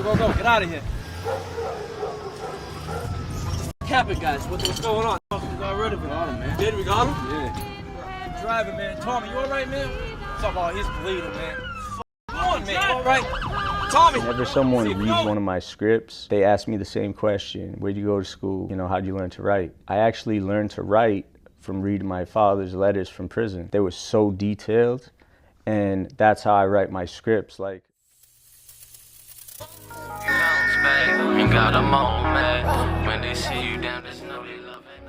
go, go. Get out of here. Cap it, guys. What's going on? We got rid of it. Got him, man. Did we got him? Yeah. Good driving, man. Tommy, you all right, man? Talk about his bleeding, man. Come on, man. You all right? Tommy. Whenever someone reads one of my scripts, they ask me the same question. Where'd you go to school? You know, how'd you learn to write? I actually learned to write from reading my father's letters from prison. They were so detailed, and that's how I write my scripts. Like, Ain't got a moment when they see you down, just know they love it.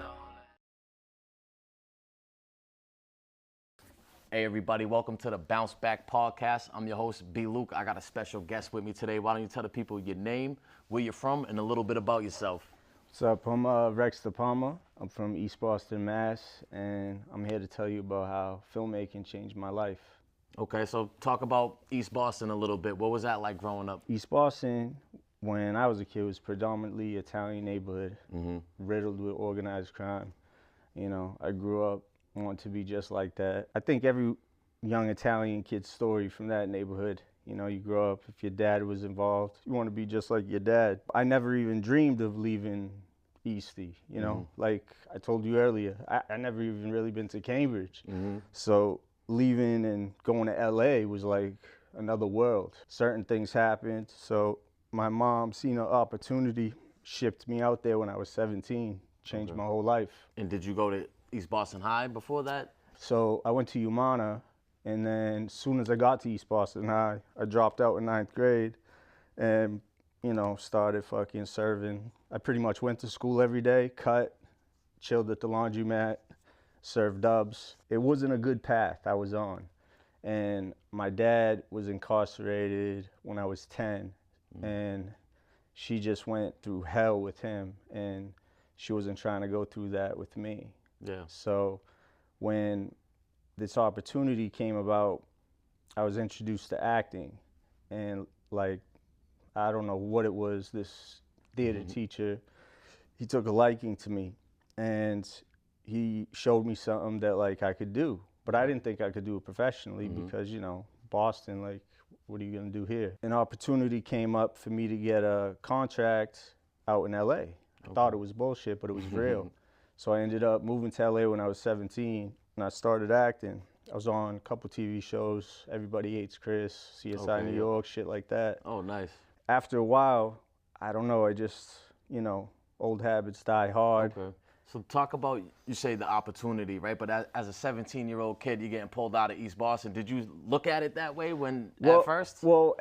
Hey everybody, welcome to the Bounce Back Podcast. I'm your host, B. Luke. I got a special guest with me today. Why don't you tell the people your name, where you're from, and a little bit about yourself? what's up? I'm Rex Depalma. I'm from East Boston, Mass, and I'm here to tell you about how filmmaking changed my life. Okay, so talk about East Boston a little bit. What was that like growing up? East Boston, when I was a kid, was predominantly Italian neighborhood, riddled with organized crime. You know, I grew up wanting to be just like that. I think every young Italian kid's story from that neighborhood, you know, you grow up, if your dad was involved, you want to be just like your dad. I never even dreamed of leaving Eastie, you know, like I told you earlier, I never even really been to Cambridge. So leaving and going to LA was like another world. Certain things happened, so my mom seen an opportunity, shipped me out there when I was 17, changed my whole life. And did you go to East Boston High before that? So I went to Umana, and then as soon as I got to East Boston High, I dropped out in 9th grade and, you know, started fucking serving. I pretty much went to school every day, cut, chilled at the laundromat, served dubs. It wasn't a good path I was on. And my dad was incarcerated when I was 10, and she just went through hell with him, and she wasn't trying to go through that with me. Yeah. So when this opportunity came about, I was introduced to acting, and like, I don't know what it was, this theater teacher, he took a liking to me, and he showed me something that like I could do, but I didn't think I could do it professionally because, you know, Boston, like, what are you gonna do here? An opportunity came up for me to get a contract out in LA. I thought it was bullshit, but it was real. So I ended up moving to LA when I was 17, and I started acting. I was on a couple TV shows, Everybody Hates Chris, CSI New York, shit like that. Oh, nice. After a while, I don't know, I just, you know, old habits die hard. Okay. So talk about, you say the opportunity, right? But as a 17-year-old kid, you're getting pulled out of East Boston. Did you look at it that way at first? Well,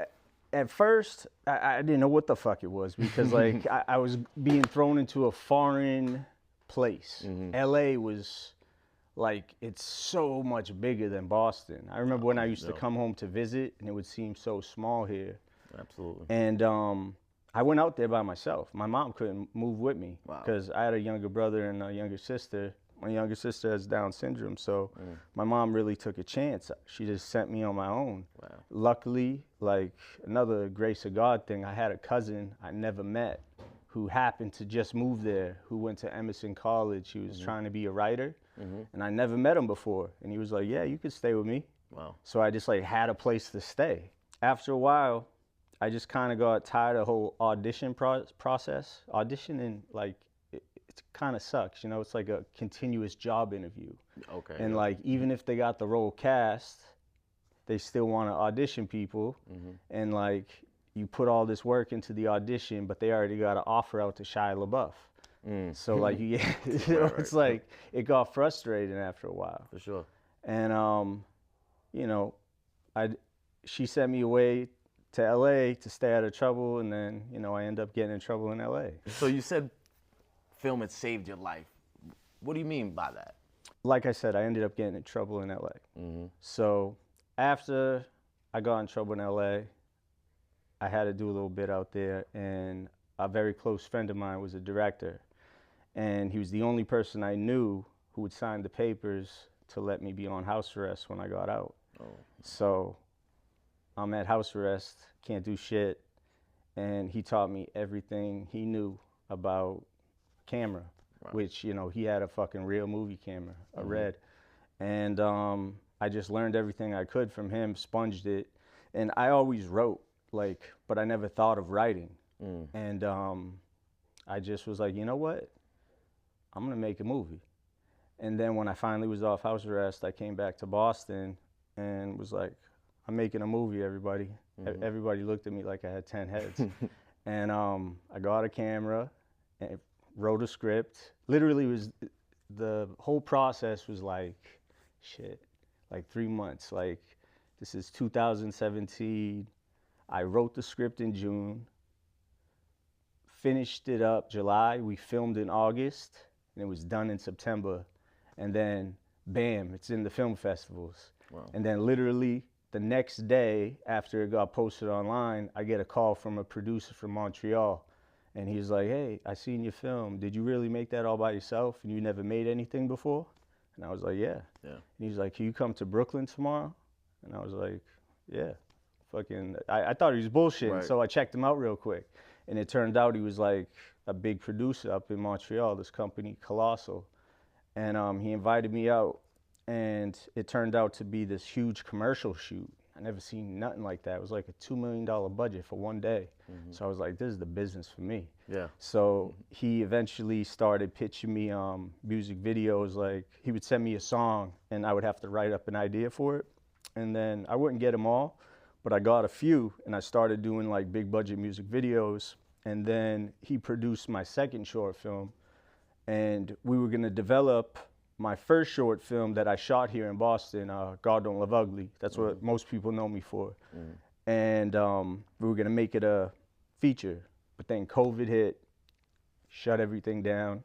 at first, I didn't know what the fuck it was because, like, I was being thrown into a foreign place. LA was, like, it's so much bigger than Boston. I remember when I used to come home to visit, and it would seem so small here. Absolutely. And I went out there by myself. My mom couldn't move with me because I had a younger brother and a younger sister. My younger sister has Down syndrome, so my mom really took a chance. She just sent me on my own. Wow. Luckily, like another grace of God thing, I had a cousin I never met who happened to just move there, who went to Emerson College. He was trying to be a writer, and I never met him before. And he was like, yeah, you could stay with me. Wow. So I just like had a place to stay. After a while, I just kind of got tired of the whole audition process. Auditioning, like, it kind of sucks, you know? It's like a continuous job interview. Okay. And like, even if they got the role cast, they still want to audition people. And like, you put all this work into the audition, but they already got an offer out to Shia LaBeouf. So like, you know, it's like, it got frustrating after a while. For sure. And, you know, she sent me away to LA to stay out of trouble, and then, you know, I end up getting in trouble in LA. So you said film had saved your life. What do you mean by that? Like I said, I ended up getting in trouble in LA. So after I got in trouble in LA, I had to do a little bit out there, and a very close friend of mine was a director, and he was the only person I knew who would sign the papers to let me be on house arrest when I got out. So I'm at house arrest, can't do shit, and he taught me everything he knew about camera, which, you know, he had a fucking real movie camera, a Red, and I just learned everything I could from him, sponged it, and I always wrote. like, but I never thought of writing. And I just was like, you know what? I'm gonna make a movie. And then when I finally was off house arrest, I came back to Boston and was like, I'm making a movie, everybody. Everybody looked at me like I had 10 heads. And I got a camera and wrote a script. Literally the whole process was like, shit, like 3 months. Like, this is 2017. I wrote the script in June, finished it up July. We filmed in August, and it was done in September. And then, bam, it's in the film festivals. Wow. And then literally the next day after it got posted online, I get a call from a producer from Montreal. And he's like, hey, I seen your film. Did you really make that all by yourself and you never made anything before? And I was like, yeah. And he's like, can you come to Brooklyn tomorrow? And I was like, yeah. Fucking, I thought he was bullshitting, Right. so I checked him out real quick. And it turned out he was like a big producer up in Montreal, this company, Colossal. And he invited me out, and it turned out to be this huge commercial shoot. I never seen nothing like that. It was like a $2 million budget for one day. So I was like, this is the business for me. Yeah. So he eventually started pitching me music videos. Like, he would send me a song, and I would have to write up an idea for it. And then I wouldn't get them all, but I got a few, and I started doing like big budget music videos. And then he produced my second short film, and we were gonna develop my first short film that I shot here in Boston, God Don't Love Ugly. That's what most people know me for. And we were gonna make it a feature, but then COVID hit, shut everything down.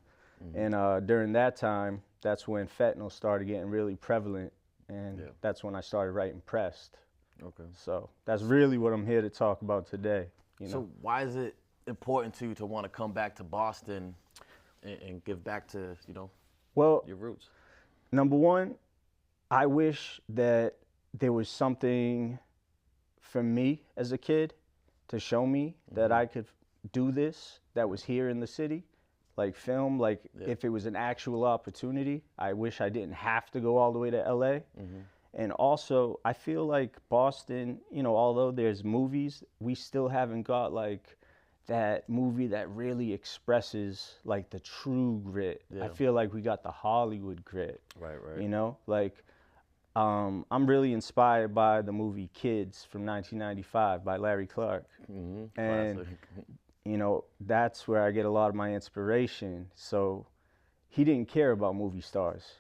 And during that time, that's when fentanyl started getting really prevalent, and that's when I started writing Pressed. Okay. So that's really what I'm here to talk about today. You know? So why is it important to you to want to come back to Boston and give back to, you know, Well, your roots? number one, I wish that there was something for me as a kid to show me that I could do this that was here in the city, like film, like if it was an actual opportunity. I wish I didn't have to go all the way to LA. And also, I feel like Boston, you know, although there's movies, we still haven't got like that movie that really expresses like the true grit. I feel like we got the Hollywood grit. Right. You know, like I'm really inspired by the movie Kids from 1995 by Larry Clark. And Classic. you know, that's where I get a lot of my inspiration. So he didn't care about movie stars.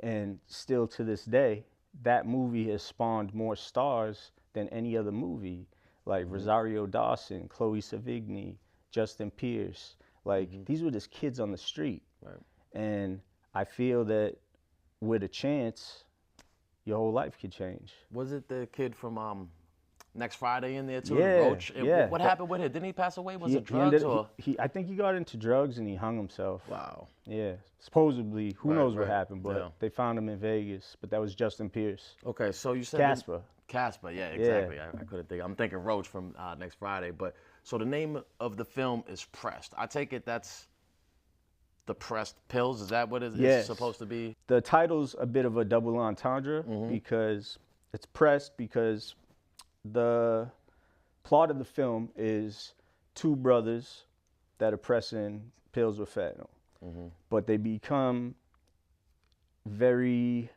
And still to this day, that movie has spawned more stars than any other movie. Like Rosario Dawson, Chloe Sevigny, Justin Pierce. Like, these were just kids on the street. Right. And I feel that with a chance, your whole life could change. Was it the kid from Next Friday in there too? Yeah, Roach? yeah. What happened with him? Didn't he pass away? Was He- it he drugs ended- or? I think he got into drugs and he hung himself. Wow. Yeah, supposedly. Who knows what right. happened, but Yeah. they found him in Vegas. But that was Justin Pierce. Okay, so you said Casper. Yeah, exactly. I couldn't think. I'm thinking Roach from Next Friday. But so the name of the film is Pressed. I take it that's the pressed pills. Is that what it's Yes. supposed to be? The title's a bit of a double entendre because it's pressed because the plot of the film is two brothers that are pressing pills with fentanyl. But they become very,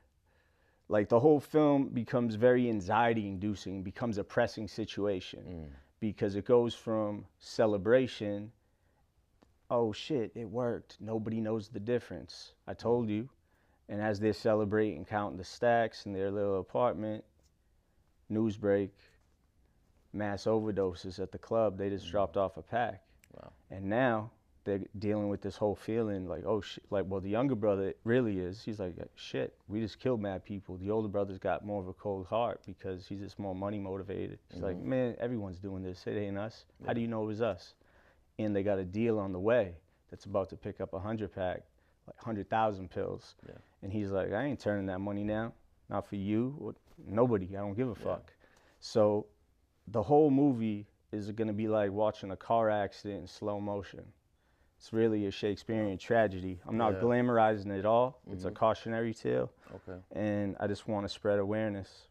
like the whole film becomes very anxiety inducing, becomes a pressing situation because it goes from celebration, oh shit, it worked, nobody knows the difference, I told you. And as they're celebrating, counting the stacks in their little apartment, news break, mass overdoses at the club, they just dropped off a pack. Wow. And now they're dealing with this whole feeling like, oh shit, like, well, the younger brother really is, he's like, shit, we just killed mad people. The older brother's got more of a cold heart because he's just more money motivated. He's like, man, everyone's doing this, it ain't us. How do you know it was us? And they got a deal on the way that's about to pick up a 100-pack, like 100,000 pills. And he's like, I ain't turning that money down, not for you, or nobody, I don't give a fuck. So the whole movie is gonna be like watching a car accident in slow motion. It's really a Shakespearean tragedy. I'm not glamorizing it at all. It's a cautionary tale. Okay. And I just want to spread awareness.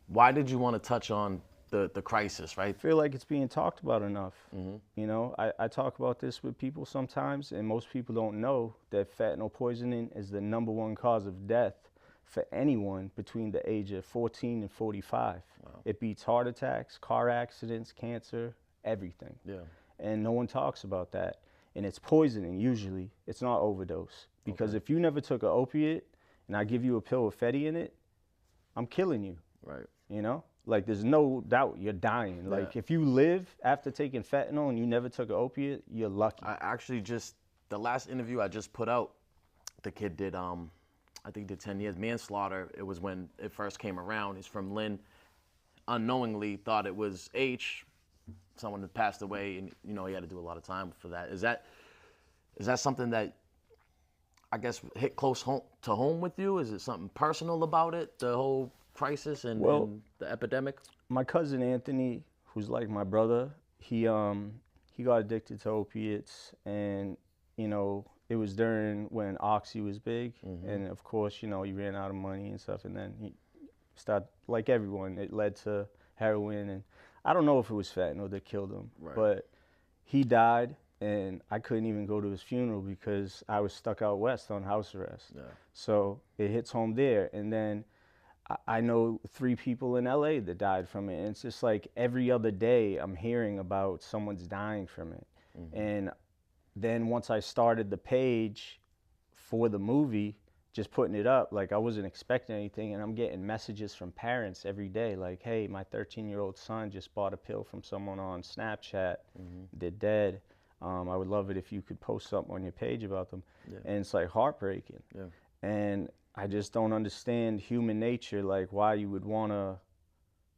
Why did you want to touch on the crisis, right? I feel like it's being talked about enough. You know, I talk about this with people sometimes, and most people don't know that fentanyl poisoning is the #1 cause of death for anyone between the age of 14 and 45. Wow. It beats heart attacks, car accidents, cancer, everything. Yeah. And no one talks about that. And it's poisoning usually. It's not overdose. Because if you never took an opiate and I give you a pill with Fetty in it, I'm killing you. Right. You know? Like, there's no doubt you're dying. Like, if you live after taking fentanyl and you never took an opiate, you're lucky. I actually the last interview I just put out, the kid did, I think he did 10 years manslaughter. It was when it first came around. He's from Lynn. Unknowingly thought it was H, someone that passed away, and you know he had to do a lot of time for that. Is that something that I guess hit close to home with you? Is it something personal about it, the whole crisis and the epidemic? My cousin Anthony, who's like my brother, he got addicted to opiates, and you know, it was during when Oxy was big, and of course, you know, he ran out of money and stuff, and then he started, like everyone, it led to heroin, and I don't know if it was fentanyl that killed him, but he died, and I couldn't even go to his funeral because I was stuck out west on house arrest. Yeah. So it hits home there, and then I know 3 people in LA that died from it, and it's just like every other day I'm hearing about someone's dying from it. And then once I started the page for the movie, just putting it up, like I wasn't expecting anything, and I'm getting messages from parents every day like, hey, my 13-year-old son just bought a pill from someone on Snapchat, they're dead. I would love it if you could post something on your page about them. And it's like heartbreaking. And I just don't understand human nature, like why you would want to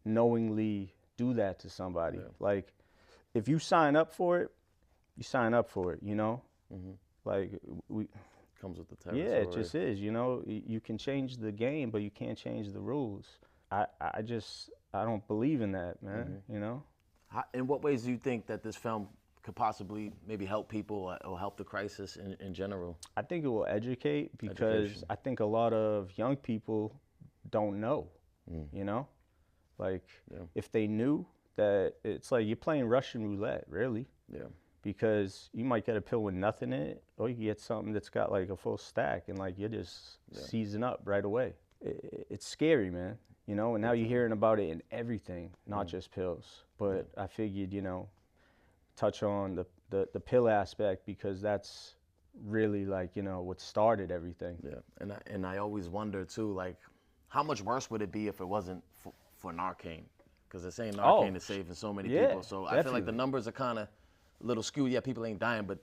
knowingly do that to somebody. Like, if you sign up for it, you sign up for it, you know? Like, comes with the territory. Yeah, it just is, you know? You can change the game, but you can't change the rules. I don't believe in that, man, you know? In what ways do you think that this film could possibly maybe help people or help the crisis in general? I think it will educate, because I think a lot of young people don't know, you know? Like, if they knew that, it's like you're playing Russian roulette, really. Because you might get a pill with nothing in it, or you get something that's got like a full stack, and like you're just seizing up right away. It's scary, man, you know? And now you're hearing about it in everything, not just pills. But I figured, you know, touch on the pill aspect, because that's really like, you know, what started everything. And I always wonder too, like, how much worse would it be if it wasn't for Narcan? Because they're saying Narcan is saving so many people. So I feel like the numbers are kind of a little skewed. Yeah, people ain't dying, but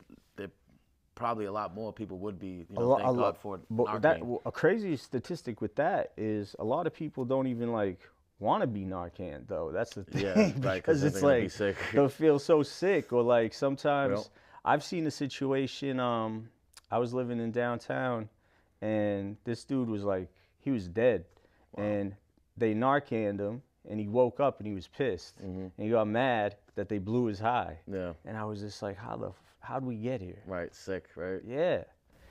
probably a lot more people would be, you know, thank God for Narcan. A crazy statistic with that is a lot of people don't even like want to be Narcan, though. That's the thing. Because it's like they'll feel so sick, or like sometimes I've seen a situation. I was living in downtown, and this dude was like, he was dead, and they Narcaned him, and he woke up and he was pissed, and he got mad that they blew his high. And I was just like, how'd we get here? Right, sick, right? Yeah.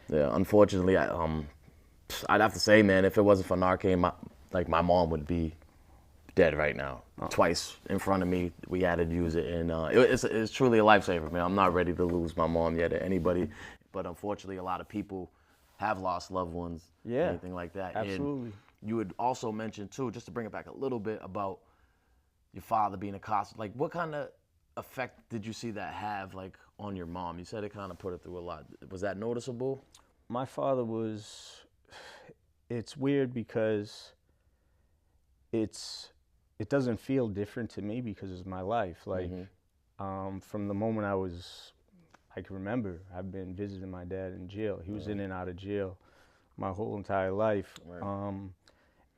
Unfortunately, I'd have to say, man, if it wasn't for Narcan, my mom would be dead right now. Twice in front of me, we had to use it, and it's truly a lifesaver, man. I'm not ready to lose my mom yet, or anybody, but unfortunately, a lot of people have lost loved ones, anything like that. Absolutely. And you would also mention too, just to bring it back a little bit, about your father being accosted. Like, what kind of effect did you see that have, like, on your mom? You said it kind of put her through a lot. Was that noticeable? My father it's weird because it doesn't feel different to me because it's my life. Like, from the moment I can remember, I've been visiting my dad in jail. He was in and out of jail my whole entire life.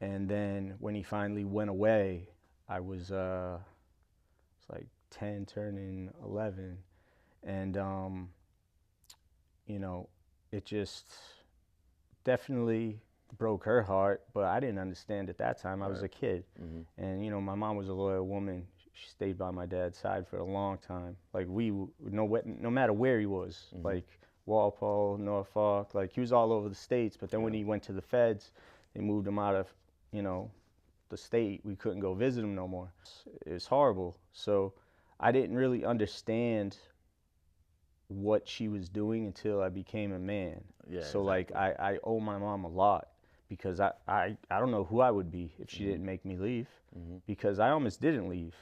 And then when he finally went away, I was like 10 turning 11. And, you know, it just definitely broke her heart, but I didn't understand at that time. I was a kid. And, you know, my mom was a loyal woman. She stayed by my dad's side for a long time. Like, no matter where he was, like Walpole, Norfolk, like he was all over the states. But then when he went to the feds, they moved him out of, you know, the state. We couldn't go visit him no more. It was horrible. So I didn't really understand what she was doing until I became a man. Yeah, so exactly. like I owe my mom a lot, because I don't know who I would be if she didn't make me leave, because I almost didn't leave.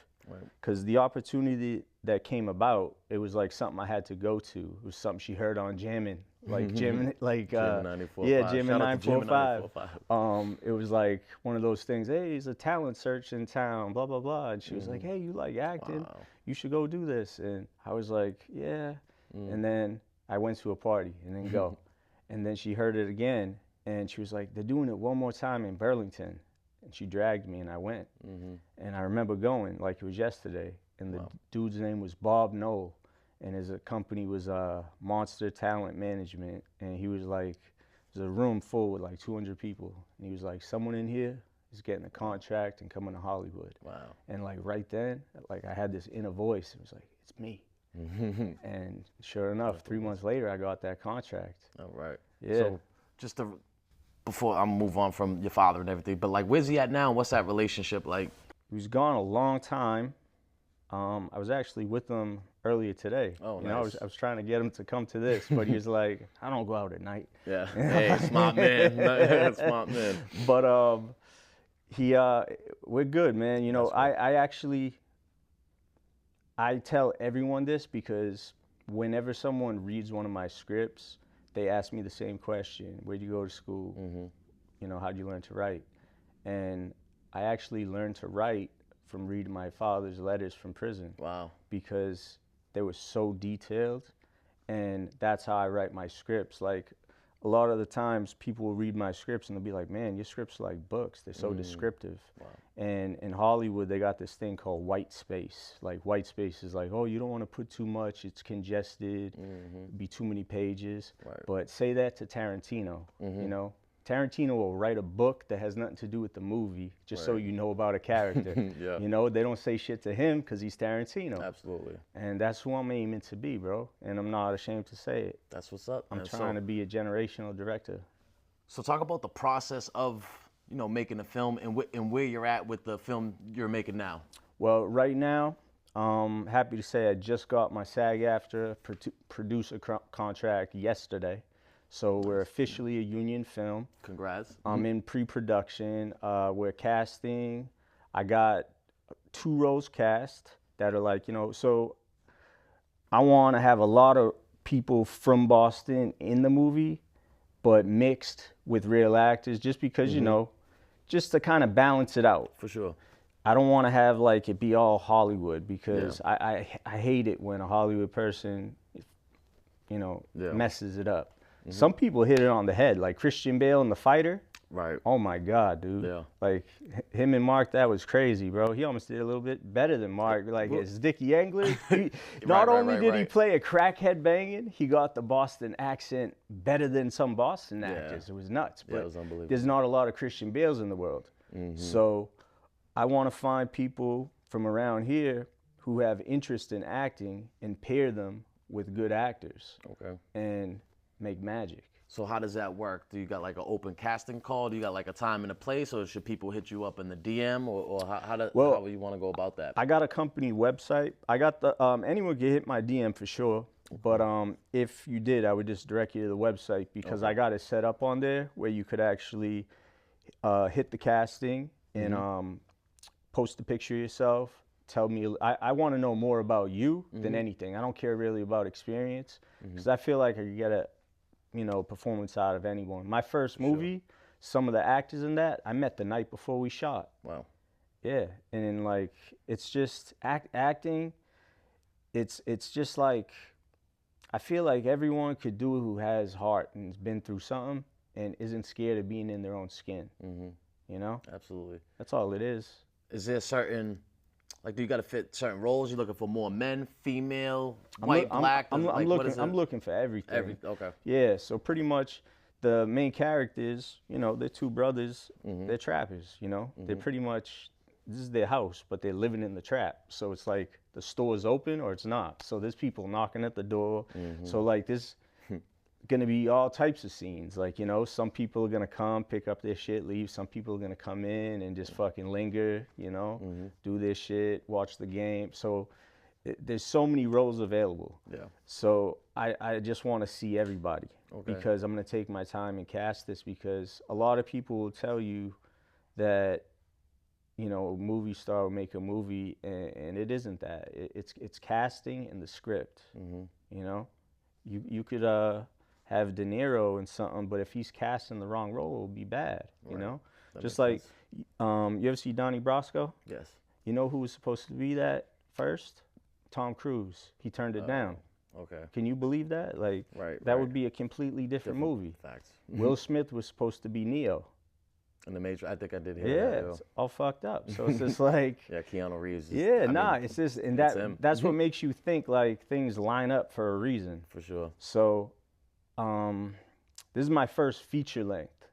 Because the opportunity that came about, it was like something I had to go to. It was something she heard on Jammin', like Jammin', like Jammin' 94.5. yeah, Jammin' Shout out to Jammin' 945. It was like one of those things. Hey, there's a talent search in town, blah blah blah. And she was like, hey, you like acting? Wow. You should go do this. And I was like, yeah. And then I went to a party and then go, and then she heard it again, and she was like, they're doing it one more time in Burlington. And she dragged me, and I went. And I remember going like it was yesterday. And the dude's name was Bob Knoll, and his company was Monster Talent Management. And he was like, there's a room full with like 200 people. And he was like, someone in here is getting a contract and coming to Hollywood. Wow. And like right then, like I had this inner voice. It was like, it's me. And sure enough, 3 months later, I got that contract. All right. Yeah. So just to, before I move on from your father and everything, but like, where's he at now? What's that relationship like? He was gone a long time. I was actually with him earlier today. Oh, you know, nice. I was trying to get him to come to this, but he was like, I don't go out at night. Yeah. Hey, smart man. Smart man. But we're good, man. You know, I tell everyone this because whenever someone reads one of my scripts, they ask me the same question: where'd you go to school? You know, how'd you learn to write? And I actually learned to write from reading my father's letters from prison. Wow. Because they were so detailed, and that's how I write my scripts. Like, a lot of the times people will read my scripts and they'll be like, man, your scripts are like books. They're so descriptive. Wow. And in Hollywood, they got this thing called white space. Like, white space is like, oh, you don't want to put too much. It's congested, be too many pages. Right. But say that to Tarantino, you know? Tarantino will write a book that has nothing to do with the movie, just so you know about a character. Yeah. You know, they don't say shit to him because he's Tarantino. Absolutely. And that's who I'm aiming to be, bro. And I'm not ashamed to say it. That's what's up. I'm trying to be a generational director. So talk about the process of, you know, making a film and where you're at with the film you're making now. Well, right now, happy to say I just got my SAG-AFTRA producer contract yesterday. So we're officially a union film. Congrats. I'm in pre-production. We're casting. I got 2 roles cast that are like, you know, so I want to have a lot of people from Boston in the movie, but mixed with real actors, just because, you know, just to kind of balance it out. For sure. I don't want to have like it be all Hollywood, because I hate it when a Hollywood person, you know, messes it up. Some people hit it on the head, like Christian Bale in The Fighter. Right. Oh my God, dude. Yeah. Like him and Mark, that was crazy, bro. He almost did a little bit better than Mark. Like as Dickie Engler, not only did he play a crackhead banging, he got the Boston accent better than some Boston actors. It was nuts. But it was unbelievable. there's not a lot of Christian Bales in the world. So I want to find people from around here who have interest in acting and pair them with good actors. Okay. And make magic. So how does that work? Do you got like an open casting call? Do you got like a time and a place, or should people hit you up in the DM, or how do you want to go about that? I got a company website. I got the anyone can hit my DM for sure. But if you did, I would just direct you to the website, because I got it set up on there where you could actually hit the casting and post a picture of yourself. Tell me, I want to know more about you than anything. I don't care really about experience, because I feel like I could get a performance out of anyone. My first movie, some of the actors in that, I met the night before we shot. Wow. Yeah, and then like, it's just acting, it's just like, I feel like everyone could do it who has heart and has been through something and isn't scared of being in their own skin. You know? Absolutely. That's all it is. Is there certain, like, do you got to fit certain roles? You looking for more men, female, white, black? I'm looking for everything. Okay. Yeah, so pretty much the main characters, you know, they're 2 brothers. They're trappers, you know. They're pretty much, this is their house, but they're living in the trap. So it's like the store's open or it's not. So there's people knocking at the door. So like this gonna be all types of scenes. Like, you know, some people are gonna come, pick up their shit, leave. Some people are gonna come in and just fucking linger, you know, do their shit, watch the game. So there's so many roles available. Yeah. So I just want to see everybody Okay. because I'm gonna take my time and cast this, because a lot of people will tell you that, you know, a movie star will make a movie, and it isn't that. It's casting and the script. You know, you could have De Niro in something, but if he's cast in the wrong role, it'll be bad. You Right. know, That just makes like sense. you ever see Donnie Brasco? Yes. You know who was supposed to be that first? Tom Cruise. He turned it down. Okay. Can you believe that? Like, Right, that right. would be a completely different movie. Facts. Will Smith was supposed to be Neo. In the Matrix, I think I did hear Yeah, that. it's all fucked up. So it's just like, Yeah, Keanu Reeves. yeah, I nah, mean, it's just, and it's him. that's what makes you think like things line up for a reason. For sure. So, this is my first feature length.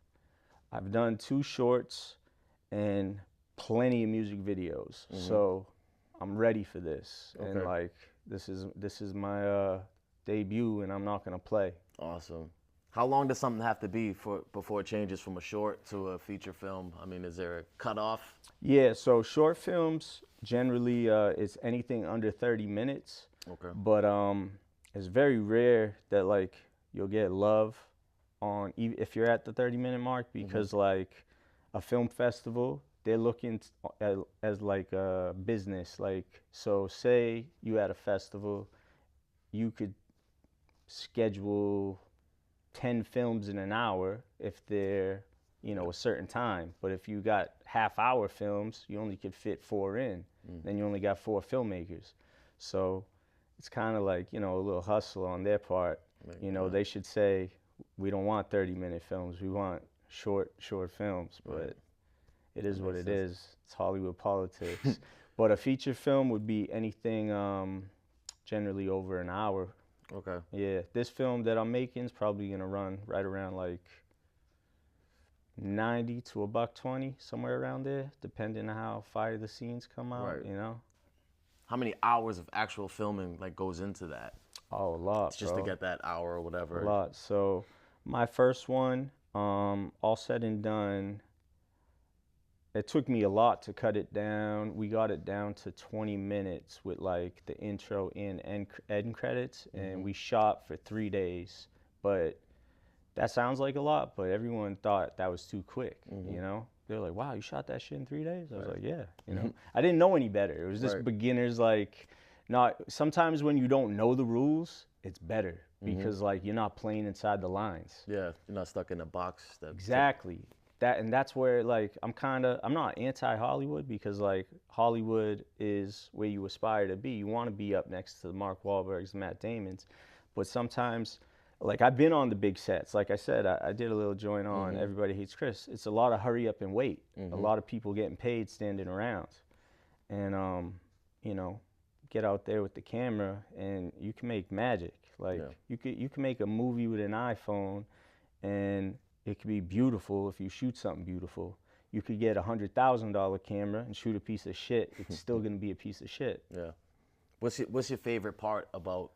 I've done 2 shorts and plenty of music videos. So I'm ready for this. And Okay. like, this is my debut, and I'm not gonna play. Awesome. How long does something have to be before it changes from a short to a feature film? I mean, is there a cutoff? Yeah, so short films generally it's anything under 30 minutes. Okay. But it's very rare that like you'll get love on if you're at the 30-minute mark, because like a film festival, they're looking as like a business. Like, so say you at a festival, you could schedule 10 films in an hour if they're, you know, a certain time. But if you got half-hour films, you only could fit 4 in. Then you only got 4 filmmakers. So it's kind of like, you know, a little hustle on their part. You know, they should say, we don't want 30-minute films. We want short films. But it is what it is. It's Hollywood politics. But a feature film would be anything generally over an hour. Okay. Yeah, this film that I'm making is probably gonna run right around like 90 to a $120, somewhere around there, depending on how fire the scenes come out. Right. You know. How many hours of actual filming like goes into that? Oh, a lot. It's just bro. to get that hour or whatever. A lot. So my first one, all said and done, it took me a lot to cut it down. We got it down to 20 minutes with like the intro and end credits, and we shot for 3 days. But that sounds like a lot, but everyone thought that was too quick, you know? They're like, wow, you shot that shit in 3 days? I was like, yeah, you know? I didn't know any better. It was just beginners, like, sometimes when you don't know the rules, it's better because like you're not playing inside the lines. Yeah, you're not stuck in a box. Exactly. That's where like I'm not anti-Hollywood, because like Hollywood is where you aspire to be. You want to be up next to the Mark Wahlbergs, Matt Damons, but sometimes, like, I've been on the big sets. Like I said, I did a little joint on Everybody Hates Chris. It's a lot of hurry up and wait. A lot of people getting paid standing around, and you know, get out there with the camera and you can make magic. Like you can make a movie with an iPhone, and it could be beautiful if you shoot something beautiful. You could get $100,000 camera and shoot a piece of shit. It's still gonna be a piece of shit. Yeah. What's your favorite part about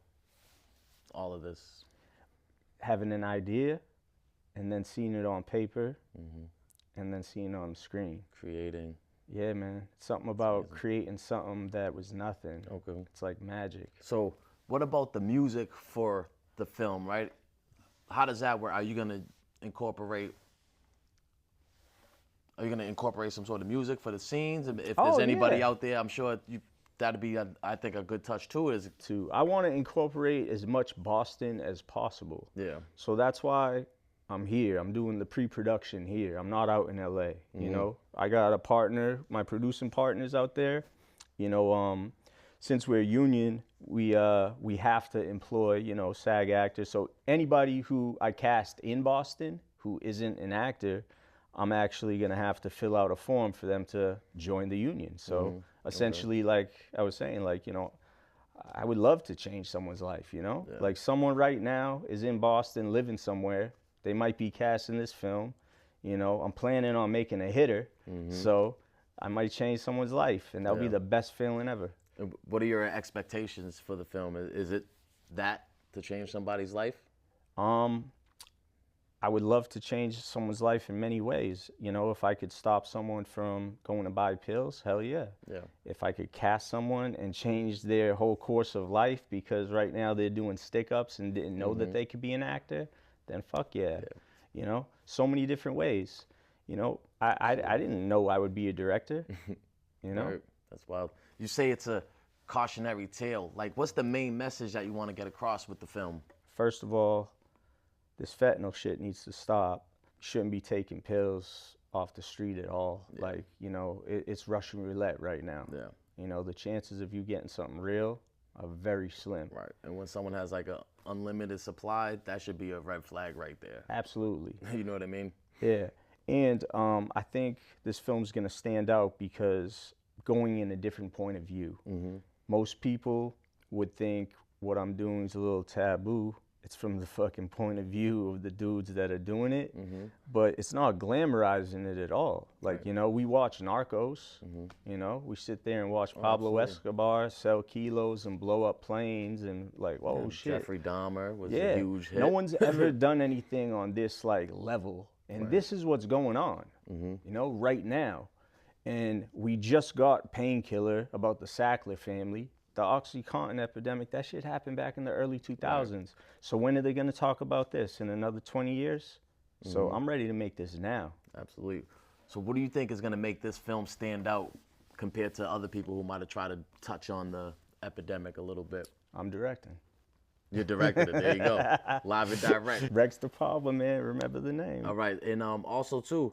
all of this? Having an idea, and then seeing it on paper, and then seeing it on the screen. Creating. Yeah, man. Something about creating something that was nothing. Okay. It's like magic. So what about the music for the film, right? How does that work? Are you gonna incorporate some sort of music for the scenes? If there's anybody out there, I'm sure that'd be, I think, a good touch too. I want to incorporate as much Boston as possible. Yeah. So that's why I'm here. I'm doing the pre-production here. I'm not out in LA. You know, I got a partner, my producing partners out there. You know, since we're a union, we have to employ, you know, SAG actors. So anybody who I cast in Boston who isn't an actor, I'm actually gonna have to fill out a form for them to join the union. So essentially, like I was saying, like, you know, I would love to change someone's life, you know? Like someone right now is in Boston living somewhere. They might be cast in this film. You know, I'm planning on making a hitter. So I might change someone's life, and that'll be the best feeling ever. What are your expectations for the film? Is it that to change somebody's life? I would love to change someone's life in many ways. You know, if I could stop someone from going to buy pills, hell yeah. Yeah. If I could cast someone and change their whole course of life because right now they're doing stick-ups and didn't know that they could be an actor, then fuck yeah. You know, so many different ways. You know, I didn't know I would be a director, you know? Right. That's wild. You say it's a cautionary tale. Like, what's the main message that you want to get across with the film? First of all, this fentanyl shit needs to stop. You shouldn't be taking pills off the street at all. Yeah. Like, you know, it's Russian roulette right now. Yeah. You know, the chances of you getting something real are very slim. Right. And when someone has like a unlimited supply, that should be a red flag right there. Absolutely. You know what I mean? Yeah. And I think this film's gonna stand out because going in a different point of view. Most people would think what I'm doing is a little taboo. It's from the fucking point of view of the dudes that are doing it, but it's not glamorizing it at all. Like, you know, we watch Narcos, you know, we sit there and watch Pablo Escobar sell kilos and blow up planes and like, whoa, shit. Jeffrey Dahmer was a huge hit. No one's ever done anything on this like level. And this is what's going on, you know, right now. And we just got Painkiller about the Sackler family. The OxyContin epidemic, that shit happened back in the early 2000s. Right. So when are they going to talk about this? In another 20 years? So I'm ready to make this now. Absolutely. So what do you think is going to make this film stand out compared to other people who might have tried to touch on the epidemic a little bit? I'm directing. You're directing it. There you go. Live and direct. Rex Depalma, man. Remember the name. All right. And also, too,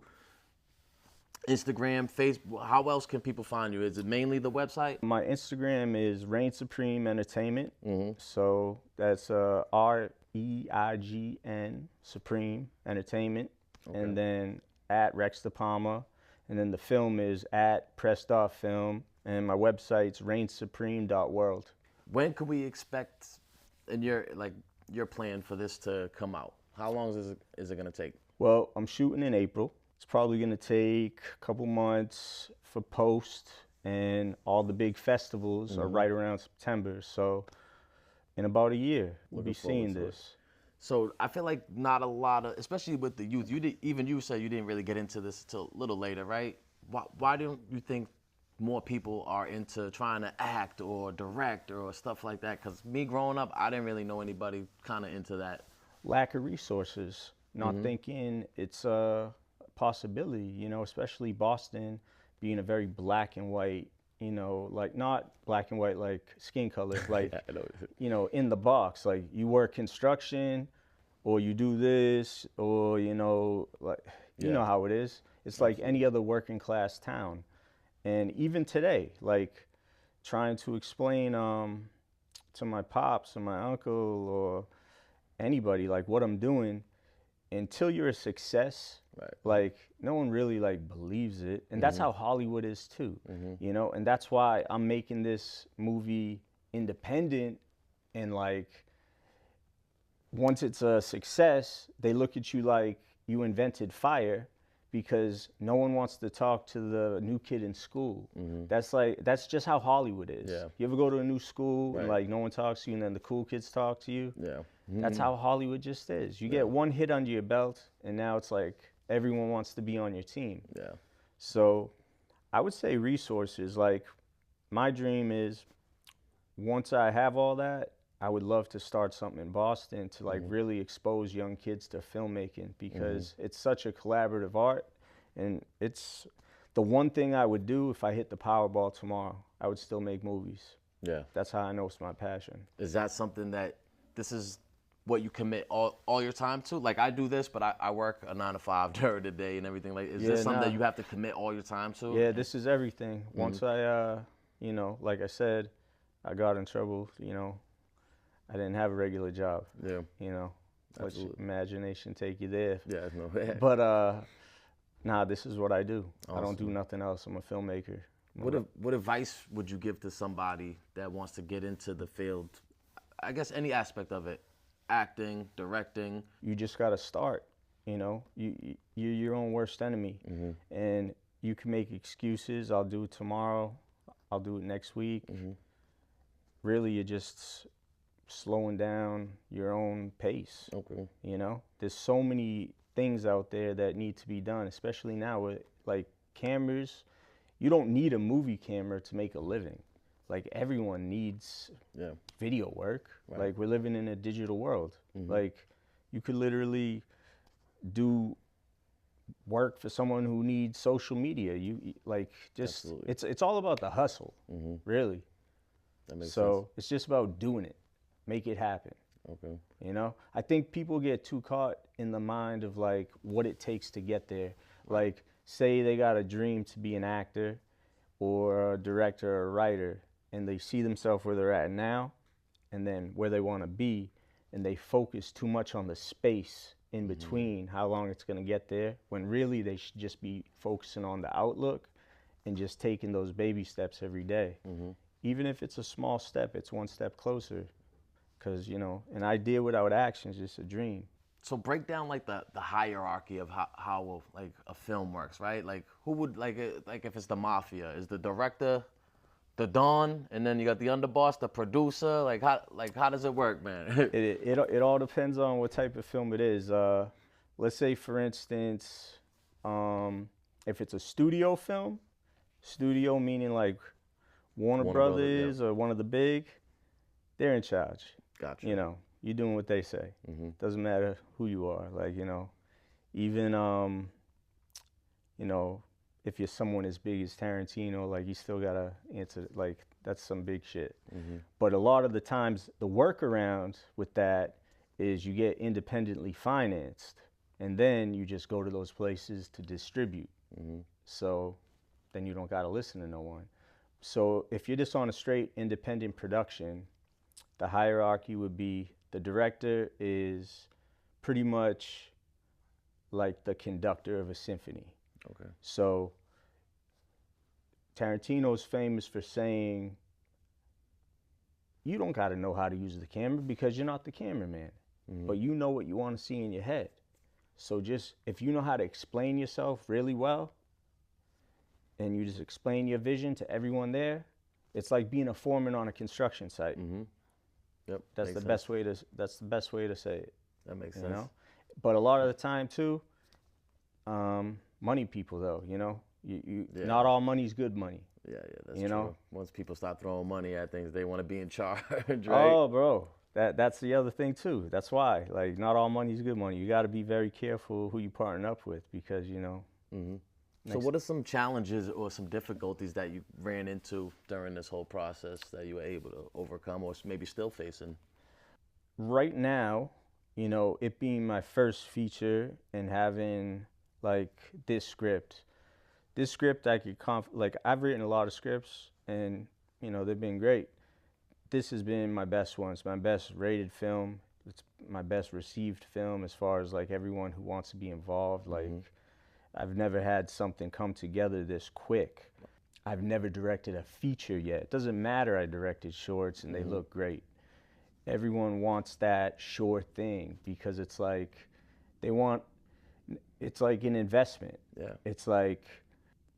Instagram, Facebook, how else can people find you? Is it mainly the website? My Instagram is Reign Supreme Entertainment. So that's REIGN Supreme Entertainment. Okay. And then at Rex Depalma. And then the film is at Press.Film. And my website's reignsupreme.world. When can we expect in your plan for this to come out? How long is it going to take? Well, I'm shooting in April. It's probably going to take a couple months for post, and all the big festivals are right around September. So in about a year, we'll be seeing this. So I feel like not a lot of, especially with the youth, even you said you didn't really get into this till a little later, right? Why don't you think more people are into trying to act or direct or stuff like that? Because me growing up, I didn't really know anybody kind of into that. Lack of resources, not thinking it's a possibility, you know, especially Boston being a very black and white, you know, like not black and white like skin color, like, you know, in the box, like you work construction or you do this or, you know, like, you know how it is. It's like any other working class town. And even today, like trying to explain to my pops or my uncle or anybody like what I'm doing, until you're a success, like no one really like believes it. And that's how Hollywood is too, you know? And that's why I'm making this movie independent, and like once it's a success, they look at you like you invented fire, because no one wants to talk to the new kid in school. That's just how Hollywood is. You ever go to a new school and like no one talks to you and then the cool kids talk to you? That's how Hollywood just is. You get one hit under your belt and now it's like everyone wants to be on your team. So I would say resources. Like my dream is once I have all that, I would love to start something in Boston to like really expose young kids to filmmaking, because it's such a collaborative art, and it's the one thing I would do if I hit the Powerball tomorrow. I would still make movies. That's how I know it's my passion. Is that something that this is what you commit all your time to? Like I do this, but I work a 9 to 5 during the day and everything. Like, is this something that you have to commit all your time to? Yeah, this is everything. Once I, you know, like I said, I got in trouble, you know, I didn't have a regular job. You know, let your imagination take you there. But nah, this is what I do. I don't do nothing else. I'm a filmmaker. What advice would you give to somebody that wants to get into the field? I guess any aspect of it, acting, directing. You just got to start. You know, you're your own worst enemy, and you can make excuses. I'll do it tomorrow. I'll do it next week. Really, you just slowing down your own pace. Okay. You know, there's so many things out there that need to be done, especially now with like cameras. You don't need a movie camera to make a living. Like everyone needs video work. Right. Like we're living in a digital world. Like you could literally do work for someone who needs social media. You like just Absolutely. it's all about the hustle, really. That makes So sense. it's just about doing it, make it happen. Okay. You know, I think people get too caught in the mind of like what it takes to get there. Like, say they got a dream to be an actor or a director or a writer, and they see themselves where they're at now and then where they want to be, and they focus too much on the space in between, how long it's going to get there, when really they should just be focusing on the outlook and just taking those baby steps every day. Even if it's a small step, it's one step closer. Because, you know, an idea without action is just a dream. So break down like the hierarchy of how like a film works, right? Like who would like if it's the mafia, is the director the Don, and then you got the underboss, the producer? Like how does it work, man? It all depends on what type of film it is. Let's say, for instance, if it's a studio film, studio meaning like Warner Brothers or one of the big, they're in charge. Gotcha. You know, you're doing what they say. Doesn't matter who you are. Like, you know, even, you know, if you're someone as big as Tarantino, like you still gotta answer, like that's some big shit. But a lot of the times the workaround with that is you get independently financed and then you just go to those places to distribute. So then you don't gotta listen to no one. So if you're just on a straight independent production, the hierarchy would be the director is pretty much like the conductor of a symphony. Okay. So Tarantino's famous for saying, you don't got to know how to use the camera because you're not the cameraman, but you know what you want to see in your head. So just, if you know how to explain yourself really well, and you just explain your vision to everyone there, it's like being a foreman on a construction site. Yep. That's the best way to say it. That makes You sense. know? But a lot of the time too, money people though, you know, not all money's good money. Yeah, that's You true. know? Once people start throwing money at things, they want to be in charge, right? Oh, bro, that's the other thing too. That's why, like, not all money's good money. You got to be very careful who you partner up with because, you know. So what are some challenges or some difficulties that you ran into during this whole process that you were able to overcome or maybe still facing? Right now, you know, it being my first feature and having like this script I could like I've written a lot of scripts and, you know, they've been great. This has been my best one. It's my best rated film. It's my best received film as far as like everyone who wants to be involved. Like, I've never had something come together this quick. I've never directed a feature yet. It doesn't matter I directed shorts and they look great. Everyone wants that short thing because it's like it's like an investment. Yeah. It's like,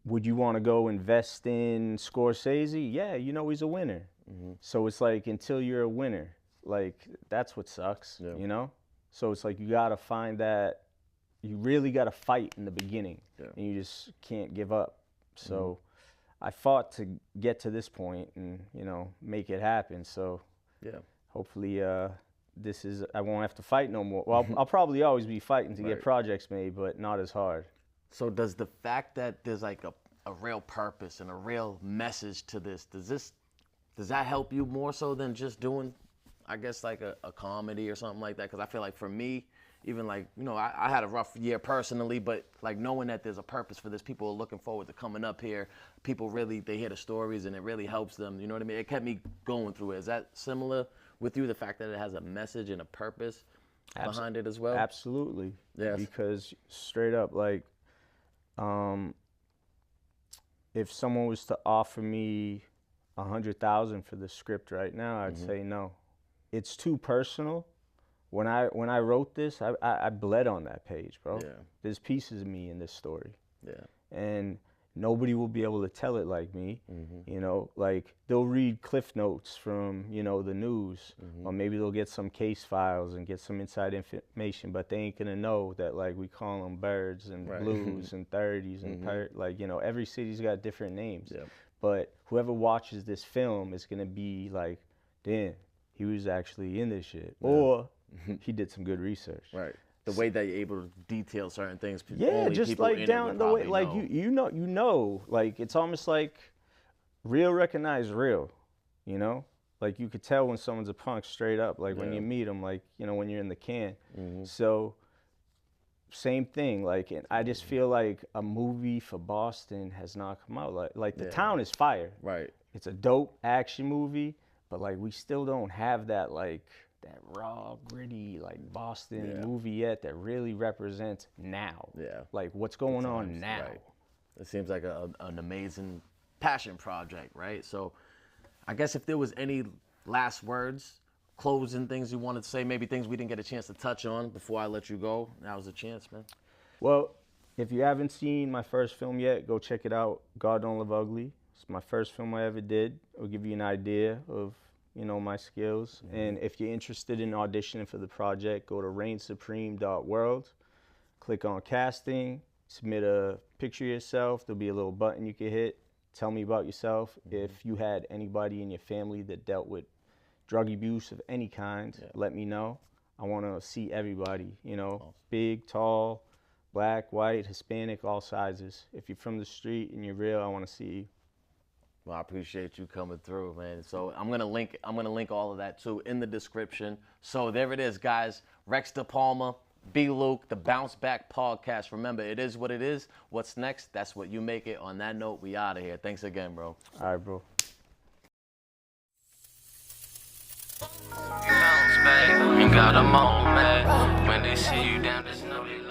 would you want to go invest in Scorsese? Yeah, you know he's a winner. So it's like, until you're a winner, like that's what sucks, you know? So it's like you gotta find that, you really gotta fight in the beginning and you just can't give up. So I fought to get to this point and, you know, make it happen. So hopefully I won't have to fight no more. Well, I'll probably always be fighting to get projects made, but not as hard. So does the fact that there's like a real purpose and a real message to this, does that help you more so than just doing, I guess, like a comedy or something like that? Because I feel like for me, even like, you know, I had a rough year personally, but like knowing that there's a purpose for this, people are looking forward to coming up here. People really, they hear the stories and it really helps them. You know what I mean? It kept me going through it. Is that similar with you, the fact that it has a message and a purpose behind it as well? Absolutely. Yes. Because straight up, like, if someone was to offer me $100,000 for the script right now, I'd say no. It's too personal. When I wrote this, I bled on that page, bro. Yeah. There's pieces of me in this story. Yeah. And nobody will be able to tell it like me. You know, like they'll read cliff notes from, you know, the news, or maybe they'll get some case files and get some inside information, but they ain't gonna know that like we call them birds and blues and 30s and like, you know, every city's got different names. But whoever watches this film is gonna be like, damn, he was actually in this shit, or he did some good research. Right. The way that you're able to detail certain things. Yeah, only just people like in it down would the way, probably like know. you know, like it's almost like real recognize real, you know? Like you could tell when someone's a punk straight up, like when you meet them, like, you know, when you're in the can. So same thing, like, and I just feel like a movie for Boston has not come out. Like the town is fire. Right. It's a dope action movie, but like we still don't have that like that raw, gritty, like Boston movie yet that really represents now. Yeah. Like what's going on now. Right. It seems like an amazing passion project, right? So I guess if there was any last words, closing things you wanted to say, maybe things we didn't get a chance to touch on before I let you go, now's the chance, man. Well, if you haven't seen my first film yet, go check it out. God Don't Live Ugly. It's my first film I ever did. It'll give you an idea of, you know, my skills. And if you're interested in auditioning for the project, go to reignsupreme.world, click on casting, submit a picture of yourself. There'll be a little button you can hit. Tell me about yourself. If you had anybody in your family that dealt with drug abuse of any kind, let me know. I want to see everybody, you know, big, tall, black, white, Hispanic, all sizes. If you're from the street and you're real, I want to see you. Well, I appreciate you coming through, man. So I'm gonna link all of that too in the description. So there it is, guys. Rex Depalma, B. Luke, the Bounce Back Podcast. Remember, it is what it is. What's next? That's what you make it. On that note, we out of here. Thanks again, bro. All right, bro. Bounce back, ain't got a moment. When they see you down, just know they love